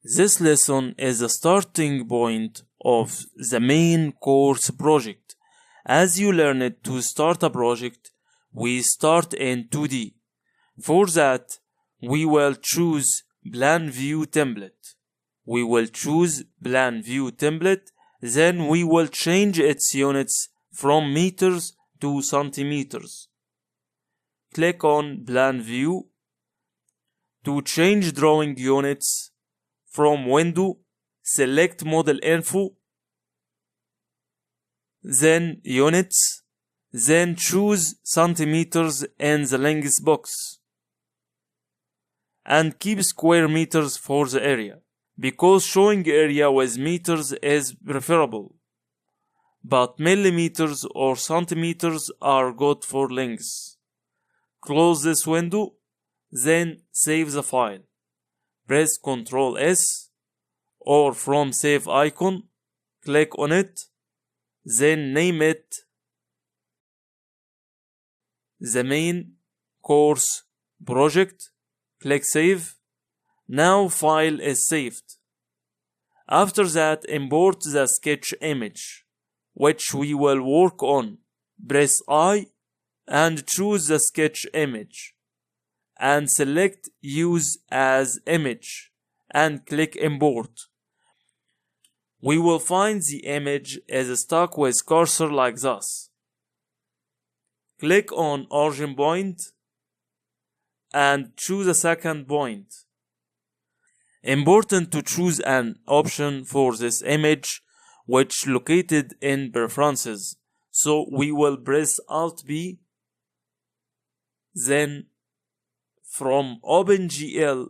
This lesson is the starting point of the main course project. As you learned to start a project, we start in 2D. For that, we will choose Plan View Template. Then we will change its units from meters to centimeters. Click on Plan View. To change drawing units, from Window, select Model Info, then Units, then choose centimeters in the length box, and keep square meters for the area, because showing area with meters is preferable, but millimeters or centimeters are good for length. Close this window, then save the file. Press Ctrl S, or from Save icon, click on it, then name it the main course project. Click Save. Now file is saved. After that, import the sketch image, which we will work on. Press I and choose the sketch image, and select Use as Image, and click Import. We will find the image is stuck with cursor like this. Click on Origin Point and choose a second point. Important to choose an option for this image which located in Preferences. So we will press Alt B, then from OpenGL,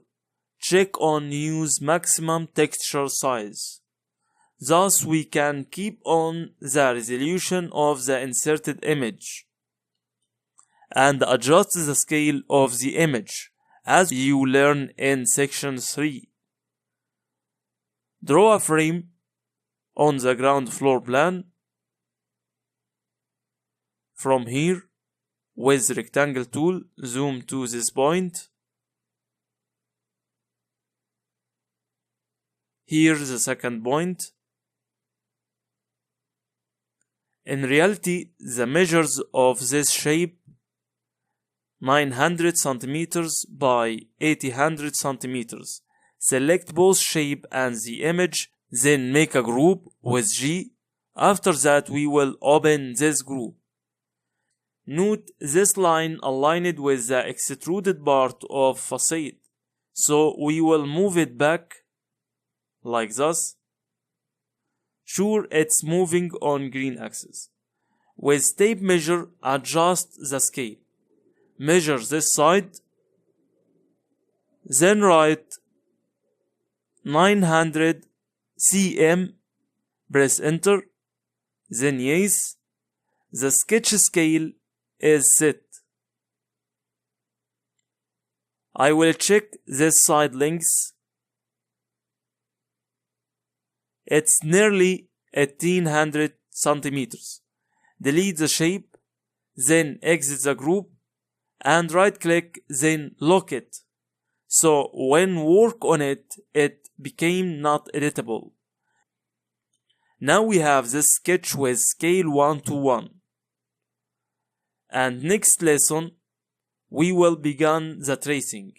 check on Use Maximum Texture Size. Thus we can keep on the resolution of the inserted image and adjust the scale of the image as you learn in section 3. Draw a frame on the ground floor plan. From here, with rectangle tool, zoom to this point. Here the second point. In reality, the measures of this shape 900 centimeters by 800 centimeters. Select both shape and the image, then make a group with G. After that, we will open this group. Note this line aligned with the extruded part of facade, so we will move it back like this. Sure, it's moving on green axis. With tape measure, adjust the scale. Measure this side, then write 900 cm, press enter, then yes. The sketch scale is set. I will check this side length. It's nearly 1800 centimeters. Delete the shape, then exit the group, and right click, then lock it. So when work on it, it became not editable. Now we have this sketch with scale 1:1. And next lesson, we will begin the tracing.